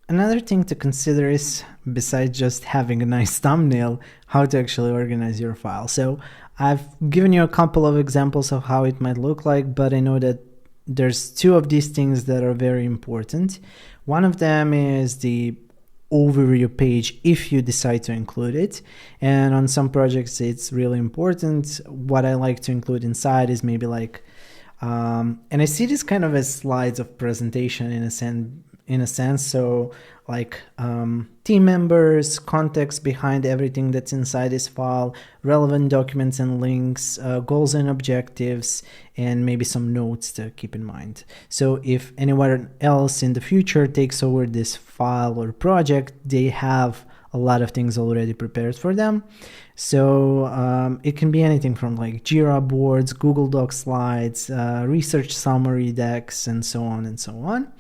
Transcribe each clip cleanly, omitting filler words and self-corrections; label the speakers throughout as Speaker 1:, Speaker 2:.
Speaker 1: another thing to consider is, besides just having a nice thumbnail, how to actually organize your file. So I've given you a couple of examples of how it might look like, but I know that there's two of these things that are very important. One of them is the overview page if you decide to include it, and on some projects it's really important. What I like to include inside is maybe like and I see this kind of as slides of presentation in a sense. So like team members, context behind everything that's inside this file, relevant documents and links, goals and objectives, and maybe some notes to keep in mind. So if anyone else in the future takes over this file or project, they have a lot of things already prepared for them. So it can be anything from like Jira boards, Google Docs slides, research summary decks, and so on and so on.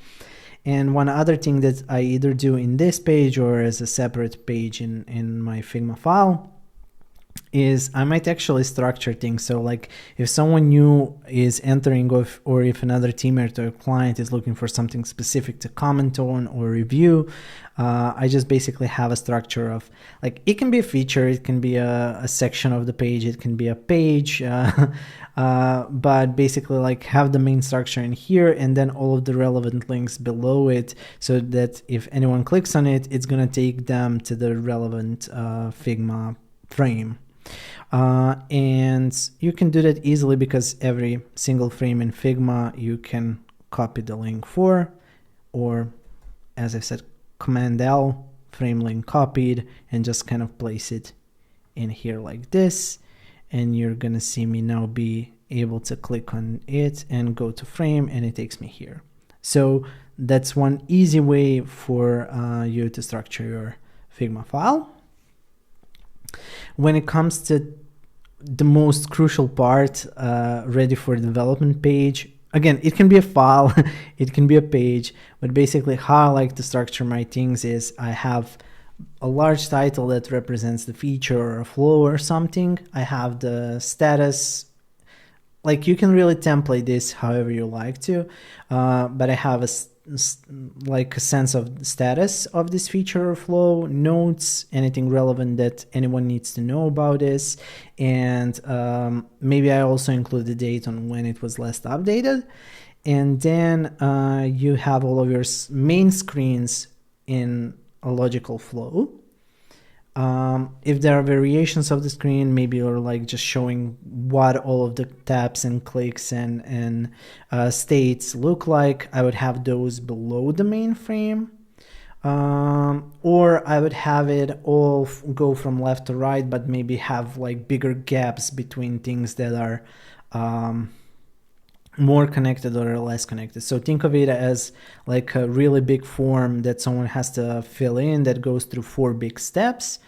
Speaker 1: And one other thing that I either do in this page or as a separate page in my Figma file is I might actually structure things. So like if someone new is entering or if another teammate or client is looking for something specific to comment on or review, I just basically have a structure of like, it can be a feature, it can be a section of the page, it can be a page, but basically like have the main structure in here and then all of the relevant links below it, so that if anyone clicks on it, it's going to take them to the relevant Figma frame. And you can do that easily because every single frame in Figma you can copy the link for, or as I said, Command L, frame link copied, and just kind of place it in here like this. And you're gonna see me now be able to click on it and go to frame, and it takes me here. So that's one easy way for you to structure your Figma file. When it comes to the most crucial part, ready for development page, again, it can be a file, it can be a page, but basically how I like to structure my things is I have a large title that represents the feature or a flow or something. I have the status, like you can really template this however you like to, but I have a sense of status of this feature or flow, notes, anything relevant that anyone needs to know about this, and maybe I also include the date on when it was last updated. And then you have all of your main screens in a logical flow. If there are variations of the screen, maybe you're like just showing what all of the tabs and clicks and states look like, I would have those below the main frame. Or I would have it all go from left to right, but maybe have like bigger gaps between things that are more connected or less connected. So think of it as like a really big form that someone has to fill in that goes through 4 big steps.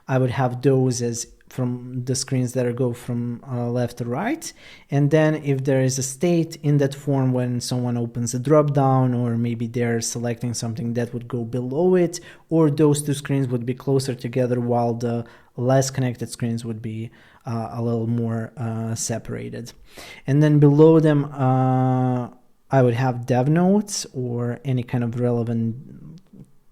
Speaker 1: I would have those as from the screens that go from left to right. And then if there is a state in that form when someone opens a drop down, or maybe they're selecting something, that would go below it, or those two screens would be closer together while the less connected screens would be a little more separated. And then below them, I would have dev notes or any kind of relevant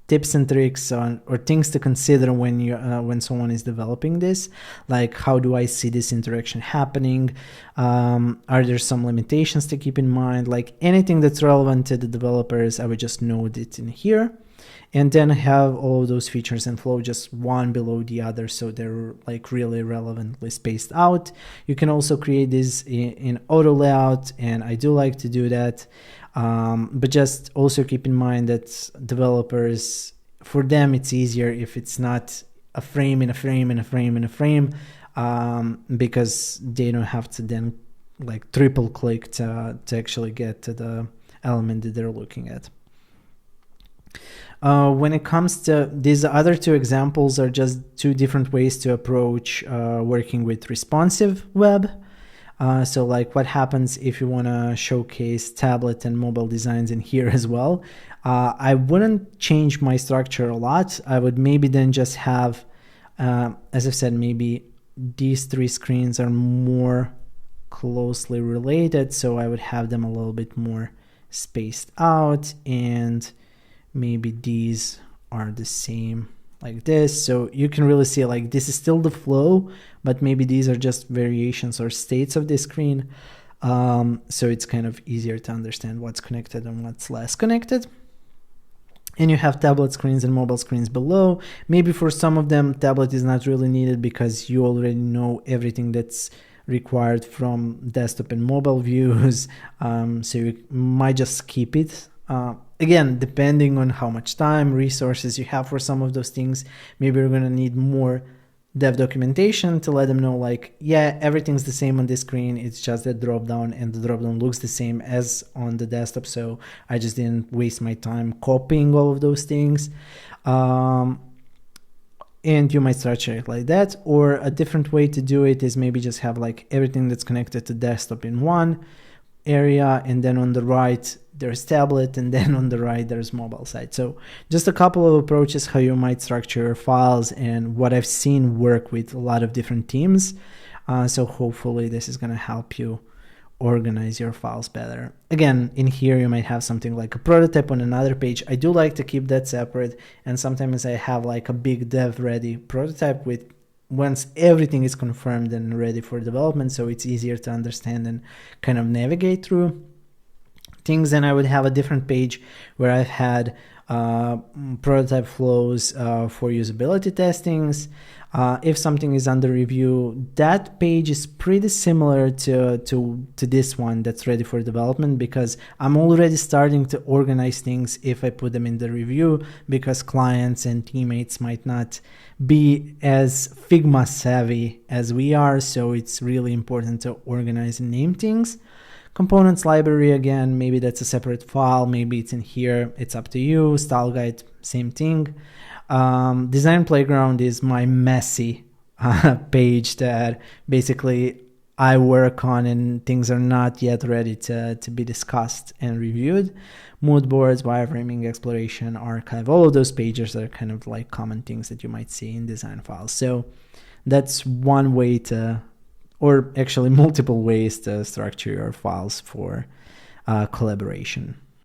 Speaker 1: tips and tricks or things to consider when you when someone is developing this, like how do I see this interaction happening, are there some limitations to keep in mind, like anything that's relevant to the developers, I would just note it in here. And then have all of those features and flow just one below the other, so they're like really relevantly spaced out. You can also create this in auto layout, and I do like to do that. But just also keep in mind that developers, for them, it's easier if it's not a frame in a frame in a frame in a frame, because they don't have to then like triple click to actually get to the element that they're looking at. When it comes to these other two examples are just two different ways to approach working with responsive web. So like what happens if you want to showcase tablet and mobile designs in here as well. I wouldn't change my structure a lot. I would maybe then just have, as I've said, maybe these 3 screens are more closely related. So I would have them a little bit more spaced out, and maybe these are the same like this. So you can really see like this is still the flow, but maybe these are just variations or states of the screen. So it's kind of easier to understand what's connected and what's less connected. And you have tablet screens and mobile screens below. Maybe for some of them, tablet is not really needed because you already know everything that's required from desktop and mobile views. So you might just skip it. Again, depending on how much time, resources you have for some of those things, maybe you're going to need more dev documentation to let them know like, yeah, everything's the same on this screen. It's just a drop down, and the drop down looks the same as on the desktop. So I just didn't waste my time copying all of those things. And you might structure it like that. Or a different way to do it is maybe just have like everything that's connected to desktop in one area, and then on the right there's tablet, and then on the right there's mobile side. So just a couple of approaches how you might structure your files, and what I've seen work with a lot of different teams. So hopefully this is going to help you organize your files better. Again, in here you might have something like a prototype on another page. I do like to keep that separate, and sometimes I have like a big dev ready prototype with once everything is confirmed and ready for development, so it's easier to understand and kind of navigate through things. And I would have a different page where I've had prototype flows for usability testings. If something is under review, that page is pretty similar to this one that's ready for development, because I'm already starting to organize things if I put them in the review, because clients and teammates might not be as Figma savvy as we are. So it's really important to organize and name things. Components library, again, maybe that's a separate file, maybe it's in here, it's up to you. Style guide, same thing. Design playground is my messy page that basically I work on and things are not yet ready to be discussed and reviewed. Mood boards, wireframing, exploration, archive, all of those pages are kind of like common things that you might see in design files. So that's one way to, or actually multiple ways to structure your files for collaboration.